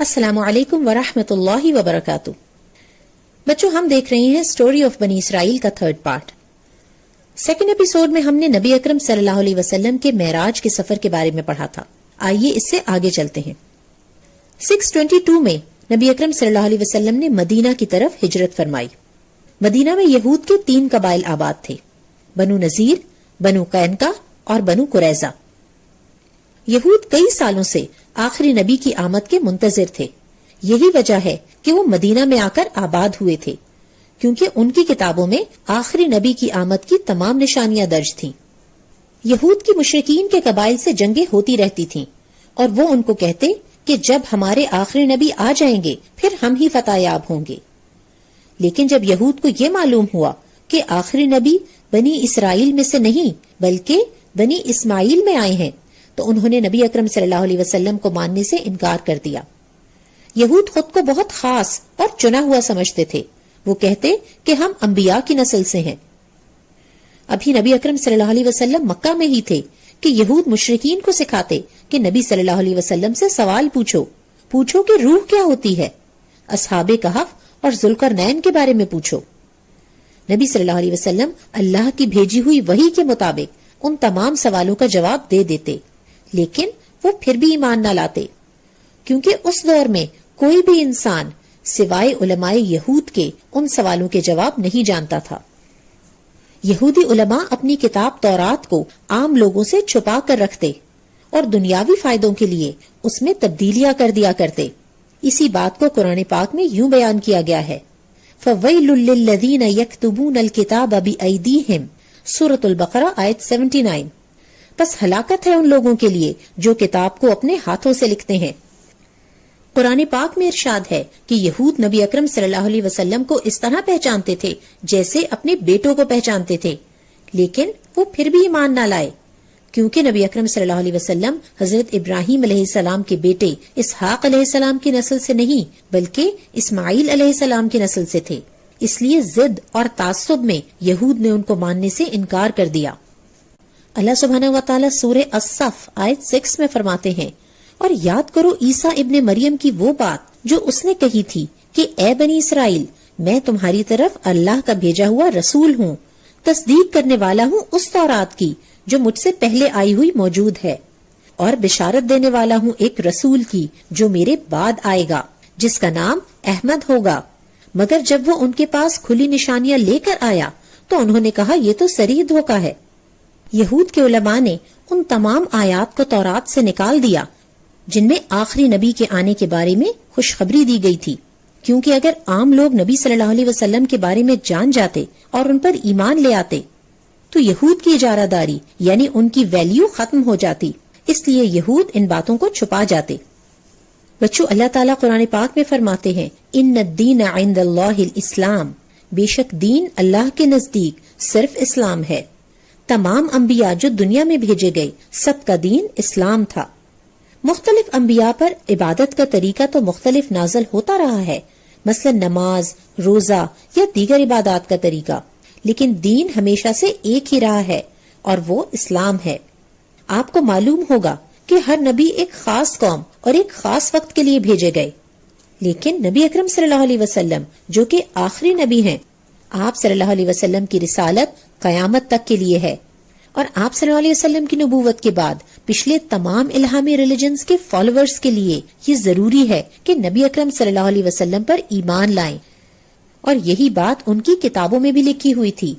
السلام علیکم ورحمۃ اللہ وبرکاتہ۔ بچوں، ہم دیکھ رہے ہیں سٹوری آف بنی اسرائیل کا 3rd پارٹ۔ سیکنڈ ایپیسوڈ میں ہم نے نبی اکرم صلی اللہ علیہ وسلم کے معراج کے سفر کے بارے میں پڑھا تھا۔ آئیے اس سے آگے چلتے ہیں۔ 622 میں نبی اکرم صلی اللہ علیہ وسلم نے مدینہ کی طرف ہجرت فرمائی۔ مدینہ میں یہود کے 3 قبائل آباد تھے، بنو نذیر، بنو قینقاع اور بنو قریظہ۔ یہود کئی سالوں سے آخری نبی کی آمد کے منتظر تھے۔ یہی وجہ ہے کہ وہ مدینہ میں آ کر آباد ہوئے تھے، کیونکہ ان کی کتابوں میں آخری نبی کی آمد کی تمام نشانیاں درج تھیں۔ یہود کی مشرکین کے قبائل سے جنگیں ہوتی رہتی تھیں، اور وہ ان کو کہتے کہ جب ہمارے آخری نبی آ جائیں گے پھر ہم ہی فتح یاب ہوں گے۔ لیکن جب یہود کو یہ معلوم ہوا کہ آخری نبی بنی اسرائیل میں سے نہیں بلکہ بنی اسماعیل میں آئے ہیں، تو انہوں نے نبی اکرم صلی اللہ علیہ وسلم کو ماننے سے انکار کر دیا۔ یہود خود کو بہت خاص اور چنا ہوا سمجھتے تھے۔ وہ کہتے کہ ہم انبیاء کی نسل سے ہیں۔ ابھی نبی اکرم صلی اللہ علیہ وسلم مکہ میں ہی تھے کہ یہود مشرکین کو سکھاتے کہ نبی صلی اللہ علیہ وسلم سے سوال پوچھو کہ روح کیا ہوتی ہے، اصحاب کہف اور ذوالقرنین کے بارے میں پوچھو۔ نبی صلی اللہ علیہ وسلم اللہ کی بھیجی ہوئی وحی کے مطابق ان تمام سوالوں کا جواب دے دیتے، لیکن وہ پھر بھی ایمان نہ لاتے، کیونکہ اس دور میں کوئی بھی انسان سوائے علماء یہود کے ان سوالوں کے جواب نہیں جانتا تھا۔ یہودی علماء اپنی کتاب تورات کو عام لوگوں سے چھپا کر رکھتے اور دنیاوی فائدوں کے لیے اس میں تبدیلیاں کر دیا کرتے۔ اسی بات کو قرآن پاک میں یوں بیان کیا گیا ہے، فَوَيْلٌ لِّلَّذِينَ يَكْتُبُونَ الْكِتَابَ بِأَيْدِيهِمْ، سورۃ البقرہ آیت 79۔ بس ہلاکت ہے ان لوگوں کے لیے جو کتاب کو اپنے ہاتھوں سے لکھتے ہیں۔ قرآن پاک میں ارشاد ہے کہ یہود نبی اکرم صلی اللہ علیہ وسلم کو اس طرح پہچانتے تھے جیسے اپنے بیٹوں کو پہچانتے تھے، لیکن وہ پھر بھی ایمان نہ لائے، کیونکہ نبی اکرم صلی اللہ علیہ وسلم حضرت ابراہیم علیہ السلام کے بیٹے اسحاق علیہ السلام کی نسل سے نہیں بلکہ اسماعیل علیہ السلام کی نسل سے تھے۔ اس لیے ضد اور تعصب میں یہود نے ان کو ماننے سے انکار کر دیا۔ اللہ سبحانہ و تعالیٰ سورہ الصف آیت 6 میں فرماتے ہیں، اور یاد کرو عیسیٰ ابن مریم کی وہ بات جو اس نے کہی تھی کہ اے بنی اسرائیل، میں تمہاری طرف اللہ کا بھیجا ہوا رسول ہوں، تصدیق کرنے والا ہوں اس تورات کی جو مجھ سے پہلے آئی ہوئی موجود ہے، اور بشارت دینے والا ہوں ایک رسول کی جو میرے بعد آئے گا، جس کا نام احمد ہوگا۔ مگر جب وہ ان کے پاس کھلی نشانیاں لے کر آیا تو انہوں نے کہا یہ تو صریح دھوکہ ہے۔ یہود کے علماء نے ان تمام آیات کو تورات سے نکال دیا جن میں آخری نبی کے آنے کے بارے میں خوشخبری دی گئی تھی، کیونکہ اگر عام لوگ نبی صلی اللہ علیہ وسلم کے بارے میں جان جاتے اور ان پر ایمان لے آتے تو یہود کی اجارہ داری یعنی ان کی ویلیو ختم ہو جاتی، اس لیے یہود ان باتوں کو چھپا جاتے۔ بچوں، اللہ تعالیٰ قرآن پاک میں فرماتے ہیں، ان الدین عند اللہ الاسلام، بے شک دین اللہ کے نزدیک صرف اسلام ہے۔ تمام انبیاء جو دنیا میں بھیجے گئے سب کا دین اسلام تھا۔ مختلف انبیاء پر عبادت کا طریقہ تو مختلف نازل ہوتا رہا ہے، مثلا نماز، روزہ یا دیگر عبادات کا طریقہ، لیکن دین ہمیشہ سے ایک ہی رہا ہے اور وہ اسلام ہے۔ آپ کو معلوم ہوگا کہ ہر نبی ایک خاص قوم اور ایک خاص وقت کے لیے بھیجے گئے، لیکن نبی اکرم صلی اللہ علیہ وسلم جو کہ آخری نبی ہیں، آپ صلی اللہ علیہ وسلم کی رسالت قیامت تک کے لیے ہے، اور آپ صلی اللہ علیہ وسلم کی نبوت کے بعد پچھلے تمام الہامی ریلیجنز کے فالوورز کے لیے یہ ضروری ہے کہ نبی اکرم صلی اللہ علیہ وسلم پر ایمان لائیں، اور یہی بات ان کی کتابوں میں بھی لکھی ہوئی تھی۔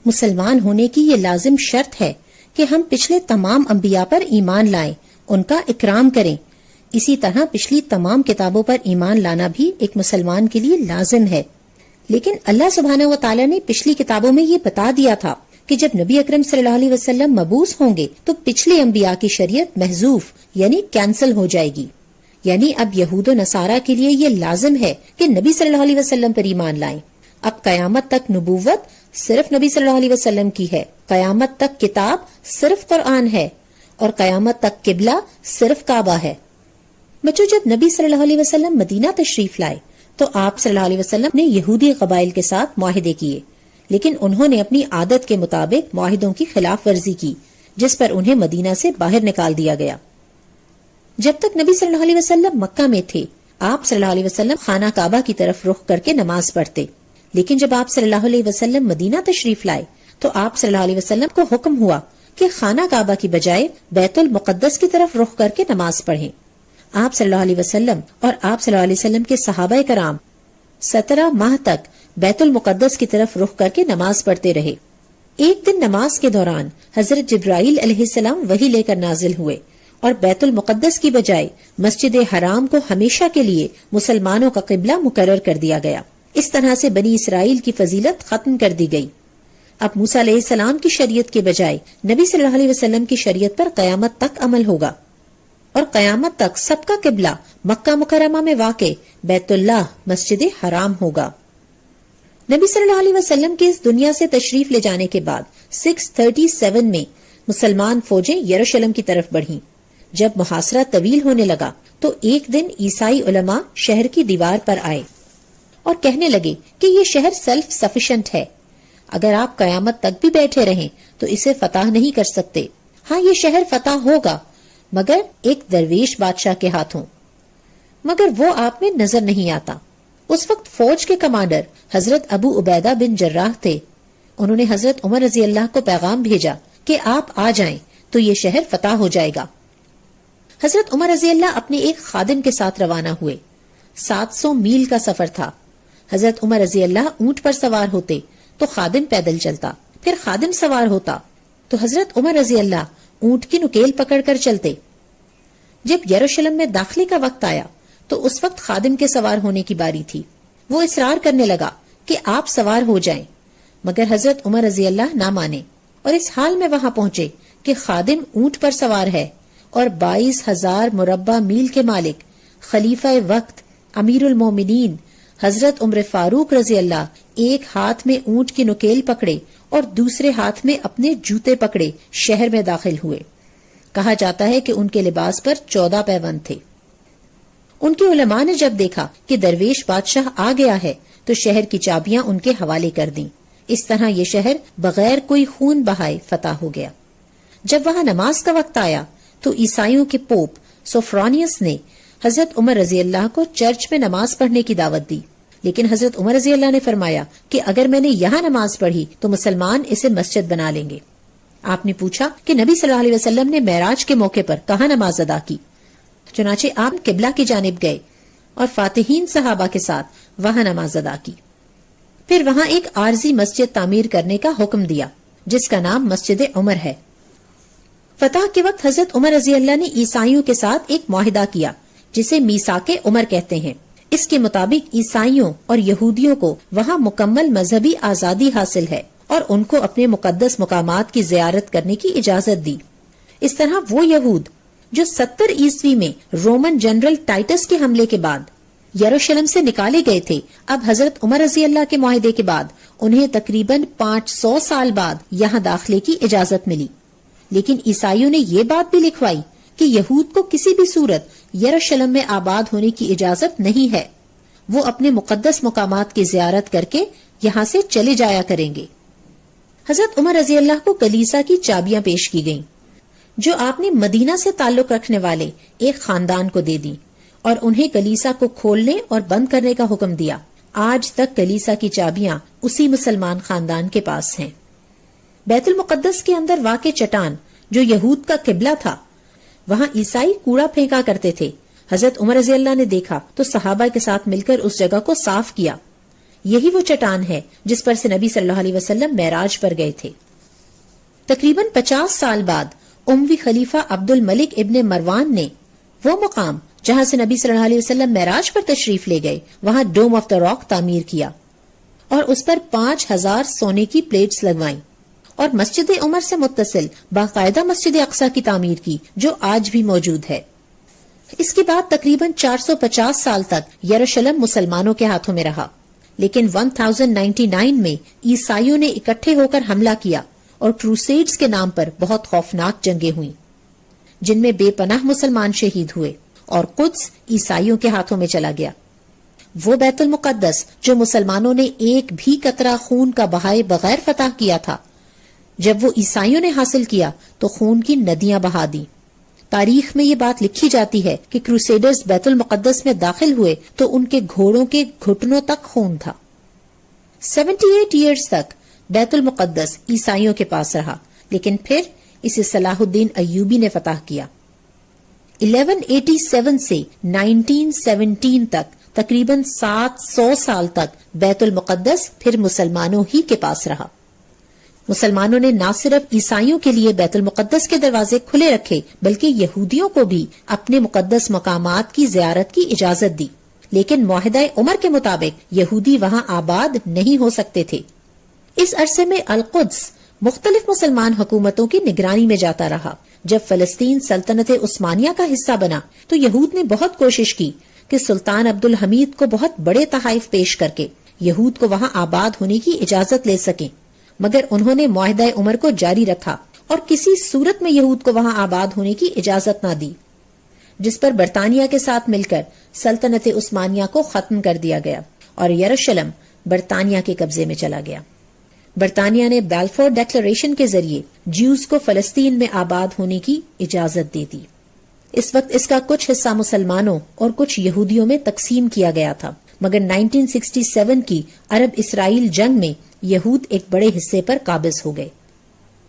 مسلمان ہونے کی یہ لازم شرط ہے کہ ہم پچھلے تمام انبیاء پر ایمان لائیں، ان کا اکرام کریں۔ اسی طرح پچھلی تمام کتابوں پر ایمان لانا بھی ایک مسلمان کے لیے لازم ہے۔ لیکن اللہ سبحانہ و تعالیٰ نے پچھلی کتابوں میں یہ بتا دیا تھا کہ جب نبی اکرم صلی اللہ علیہ وسلم مبعوث ہوں گے تو پچھلے انبیاء کی شریعت محذوف یعنی کینسل ہو جائے گی، یعنی اب یہود و نصارہ کے لیے یہ لازم ہے کہ نبی صلی اللہ علیہ وسلم پر ایمان لائیں۔ اب قیامت تک نبوت صرف نبی صلی اللہ علیہ وسلم کی ہے، قیامت تک کتاب صرف قرآن ہے، اور قیامت تک قبلہ صرف کعبہ ہے۔ بچوں، جب نبی صلی اللہ علیہ وسلم مدینہ تشریف لائے تو آپ صلی اللہ علیہ وسلم نے یہودی قبائل کے ساتھ معاہدے کیے، لیکن انہوں نے اپنی عادت کے مطابق معاہدوں کی خلاف ورزی کی، جس پر انہیں مدینہ سے باہر نکال دیا گیا۔ جب تک نبی صلی اللہ علیہ وسلم مکہ میں تھے، آپ صلی اللہ علیہ وسلم خانہ کعبہ کی طرف رخ کر کے نماز پڑھتے، لیکن جب آپ صلی اللہ علیہ وسلم مدینہ تشریف لائے تو آپ صلی اللہ علیہ وسلم کو حکم ہوا کہ خانہ کعبہ کی بجائے بیت المقدس کی طرف رخ کر کے نماز پڑھیں۔ آپ صلی اللہ علیہ وسلم اور آپ صلی اللہ علیہ وسلم کے صحابہ کرام 17 ماہ تک بیت المقدس کی طرف رخ کر کے نماز پڑھتے رہے۔ ایک دن نماز کے دوران حضرت جبرائیل علیہ السلام وحی لے کر نازل ہوئے اور بیت المقدس کی بجائے مسجد حرام کو ہمیشہ کے لیے مسلمانوں کا قبلہ مقرر کر دیا گیا۔ اس طرح سے بنی اسرائیل کی فضیلت ختم کر دی گئی۔ اب موسیٰ علیہ السلام کی شریعت کے بجائے نبی صلی اللہ علیہ وسلم کی شریعت پر قیامت تک عمل ہوگا، اور قیامت تک سب کا قبلہ مکہ مکرمہ میں واقع بیت اللہ مسجد حرام ہوگا۔ نبی صلی اللہ علیہ وسلم کے اس دنیا سے تشریف لے جانے کے بعد 637 میں مسلمان فوجیں یروشلم کی طرف بڑھیں۔ جب محاصرہ طویل ہونے لگا تو ایک دن عیسائی علماء شہر کی دیوار پر آئے اور کہنے لگے کہ یہ شہر سیلف سفیشینٹ ہے، اگر آپ قیامت تک بھی بیٹھے رہیں تو اسے فتح نہیں کر سکتے۔ ہاں، یہ شہر فتح ہوگا مگر ایک درویش بادشاہ کے ہاتھوں، مگر وہ آپ میں نظر نہیں آتا۔ اس وقت فوج کے کمانڈر حضرت ابو عبیدہ بن جراح تھے۔ انہوں نے حضرت عمر رضی اللہ کو پیغام بھیجا کہ آپ آ جائیں تو یہ شہر فتح ہو جائے گا۔ حضرت عمر رضی اللہ اپنے ایک خادم کے ساتھ روانہ ہوئے۔ 700 میل کا سفر تھا۔ حضرت عمر رضی اللہ اونٹ پر سوار ہوتے تو خادم پیدل چلتا، پھر خادم سوار ہوتا تو حضرت عمر رضی اللہ اونٹ کی نکیل پکڑ کر چلتے۔ جب یروشلم میں داخلے کا وقت آیا تو اس وقت خادم کے سوار ہونے کی باری تھی۔ وہ اصرار کرنے لگا کہ آپ سوار ہو جائیں، مگر حضرت عمر رضی اللہ نہ مانے اور اس حال میں وہاں پہنچے کہ خادم اونٹ پر سوار ہے اور 22,000 مربع میل کے مالک خلیفہ وقت امیر المومنین حضرت عمر فاروق رضی اللہ ایک ہاتھ میں اونٹ کی نکیل پکڑے اور دوسرے ہاتھ میں اپنے جوتے پکڑے شہر میں داخل ہوئے۔ کہا جاتا ہے کہ ان کے لباس پر 14 پیوند تھے۔ ان کے علماء نے جب دیکھا کہ درویش بادشاہ آ گیا ہے تو شہر کی چابیاں ان کے حوالے کر دیں۔ اس طرح یہ شہر بغیر کوئی خون بہائے فتح ہو گیا۔ جب وہاں نماز کا وقت آیا تو عیسائیوں کے پوپ سوفرانیس نے حضرت عمر رضی اللہ کو چرچ میں نماز پڑھنے کی دعوت دی، لیکن حضرت عمر رضی اللہ نے فرمایا کہ اگر میں نے یہاں نماز پڑھی تو مسلمان اسے مسجد بنا لیں گے۔ آپ نے پوچھا کہ نبی صلی اللہ علیہ وسلم نے معراج کے موقع پر کہاں نماز ادا کی؟ چنانچہ آپ قبلہ کی جانب گئے اور فاتحین صحابہ کے ساتھ وہاں نماز ادا کی۔ پھر وہاں ایک عارضی مسجد تعمیر کرنے کا حکم دیا جس کا نام مسجد عمر ہے۔ فتح کے وقت حضرت عمر رضی اللہ نے عیسائیوں کے ساتھ ایک معاہدہ کیا جسے میثاق عمر کہتے ہیں۔ اس کے مطابق عیسائیوں اور یہودیوں کو وہاں مکمل مذہبی آزادی حاصل ہے اور ان کو اپنے مقدس مقامات کی زیارت کرنے کی اجازت دی۔ اس طرح وہ یہود جو 70 عیسوی میں رومن جنرل ٹائٹس کے حملے کے بعد یروشلم سے نکالے گئے تھے، اب حضرت عمر رضی اللہ کے معاہدے کے بعد انہیں تقریباً 500 سال بعد یہاں داخلے کی اجازت ملی۔ لیکن عیسائیوں نے یہ بات بھی لکھوائی کہ یہود کو کسی بھی صورت یروشلم میں آباد ہونے کی اجازت نہیں ہے، وہ اپنے مقدس مقامات کی زیارت کر کے یہاں سے چلے جایا کریں گے۔ حضرت عمر رضی اللہ کو کلیسا کی چابیاں پیش کی گئیں جو آپ نے مدینہ سے تعلق رکھنے والے ایک خاندان کو دے دی اور انہیں کلیسا کو کھولنے اور بند کرنے کا حکم دیا۔ آج تک کلیسا کی چابیاں اسی مسلمان خاندان کے پاس ہیں۔ بیت المقدس کے اندر واقع چٹان جو یہود کا قبلہ تھا، وہاں عیسائی کوڑا پھینکا کرتے تھے۔ حضرت عمر رضی اللہ نے دیکھا تو صحابہ کے ساتھ مل کر اس جگہ کو صاف کیا۔ یہی وہ چٹان ہے جس پر سے نبی صلی اللہ علیہ وسلم معراج پر گئے تھے۔ تقریباً 50 سال بعد اموی خلیفہ عبد الملک ابن مروان نے وہ مقام جہاں سے نبی صلی اللہ علیہ وسلم معراج پر تشریف لے گئے وہاں ڈوم آف دا راک تعمیر کیا اور اس پر 5000 سونے کی پلیٹس لگوائیں اور مسجد عمر سے متصل باقاعدہ مسجد اقصی کی تعمیر کی جو آج بھی موجود ہے۔ اس کے بعد تقریباً 450 سال تک یروشلم مسلمانوں کے ہاتھوں میں رہا، لیکن 1099 میں عیسائیوں نے اکٹھے ہو کر حملہ کیا اور کروسیڈز کے نام پر بہت خوفناک جنگیں ہوئیں جن میں بے پناہ مسلمان شہید ہوئے اور قدس عیسائیوں کے ہاتھوں میں چلا گیا۔ وہ بیت المقدس جو مسلمانوں نے ایک بھی قطرہ خون کا بہائے بغیر فتح کیا تھا، جب وہ عیسائیوں نے حاصل کیا تو خون کی ندیاں بہا دیں۔ تاریخ میں یہ بات لکھی جاتی ہے کہ کروسیڈرز بیت المقدس میں داخل ہوئے تو ان کے گھوڑوں کے گھٹنوں تک خون تھا۔ 78 ایئرز تک بیت المقدس عیسائیوں کے پاس رہا، لیکن پھر اسے صلاح الدین ایوبی نے فتح کیا۔ 1187 سے 1917 تک تقریباً 700 سال تک بیت المقدس پھر مسلمانوں ہی کے پاس رہا۔ مسلمانوں نے نہ صرف عیسائیوں کے لیے بیت المقدس کے دروازے کھلے رکھے بلکہ یہودیوں کو بھی اپنے مقدس مقامات کی زیارت کی اجازت دی، لیکن معاہدہ عمر کے مطابق یہودی وہاں آباد نہیں ہو سکتے تھے۔ اس عرصے میں القدس مختلف مسلمان حکومتوں کی نگرانی میں جاتا رہا۔ جب فلسطین سلطنت عثمانیہ کا حصہ بنا تو یہود نے بہت کوشش کی کہ سلطان عبد الحمید کو بہت بڑے تحائف پیش کر کے یہود کو وہاں آباد ہونے کی اجازت لے سکیں، مگر انہوں نے معاہدہ عمر کو جاری رکھا اور کسی صورت میں یہود کو وہاں آباد ہونے کی اجازت نہ دی، جس پر برطانیہ کے ساتھ مل کر سلطنت عثمانیہ کو ختم کر دیا گیا اور یروشلم برطانیہ کے قبضے میں چلا گیا۔ برطانیہ نے بیلفور ڈیکلریشن کے ذریعے جیوز کو فلسطین میں آباد ہونے کی اجازت دے دی۔ اس وقت اس کا کچھ حصہ مسلمانوں اور کچھ یہودیوں میں تقسیم کیا گیا تھا، مگر 1967 کی عرب اسرائیل جنگ میں یہود ایک بڑے حصے پر قابض ہو گئے۔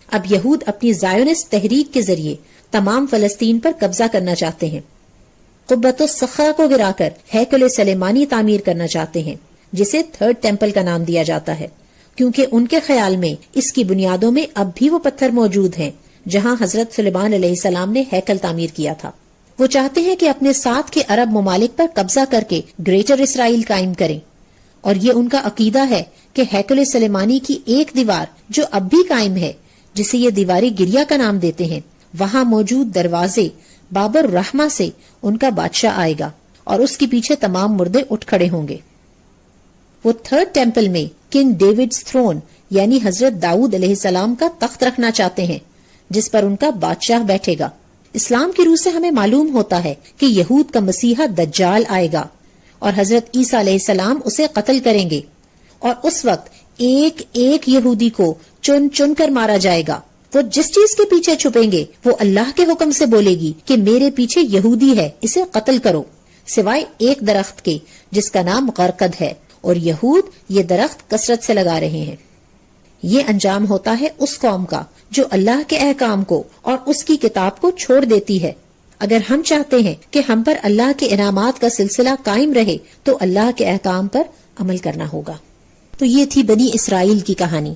اب یہود اپنی زائونسٹ تحریک کے ذریعے تمام فلسطین پر قبضہ کرنا چاہتے ہیں۔ قبۃ الصخرہ کو گرا کر ہیکل سلیمانی تعمیر کرنا چاہتے ہیں، جسے تھرڈ ٹیمپل کا نام دیا جاتا ہے، کیونکہ ان کے خیال میں اس کی بنیادوں میں اب بھی وہ پتھر موجود ہیں جہاں حضرت سلیمان علیہ السلام نے ہیکل تعمیر کیا تھا۔ وہ چاہتے ہیں کہ اپنے ساتھ کے عرب ممالک پر قبضہ کر کے گریٹر اسرائیل قائم کریں، اور یہ ان کا عقیدہ ہے کہ ہیکل سلیمانی کی ایک دیوار جو اب بھی قائم ہے، جسے یہ دیواری گریا کا نام دیتے ہیں، وہاں موجود دروازے بابر الرحمہ سے ان کا بادشاہ آئے گا اور اس کے پیچھے تمام مردے اٹھ کھڑے ہوں گے۔ وہ تھرڈ ٹیمپل میں کنگ ڈیوڈز تھرون یعنی حضرت داؤد علیہ السلام کا تخت رکھنا چاہتے ہیں، جس پر ان کا بادشاہ بیٹھے گا۔ اسلام کی روح سے ہمیں معلوم ہوتا ہے کہ یہود کا مسیحا دجال آئے گا اور حضرت عیسیٰ علیہ السلام اسے قتل کریں گے، اور اس وقت ایک ایک یہودی کو چن چن کر مارا جائے گا۔ وہ جس چیز کے پیچھے چھپیں گے وہ اللہ کے حکم سے بولے گی کہ میرے پیچھے یہودی ہے، اسے قتل کرو، سوائے ایک درخت کے جس کا نام غرقد ہے، اور یہود یہ درخت کثرت سے لگا رہے ہیں۔ یہ انجام ہوتا ہے اس قوم کا جو اللہ کے احکام کو اور اس کی کتاب کو چھوڑ دیتی ہے۔ اگر ہم چاہتے ہیں کہ ہم پر اللہ کے انعامات کا سلسلہ قائم رہے تو اللہ کے احکام پر عمل کرنا ہوگا۔ تو یہ تھی بنی اسرائیل کی کہانی۔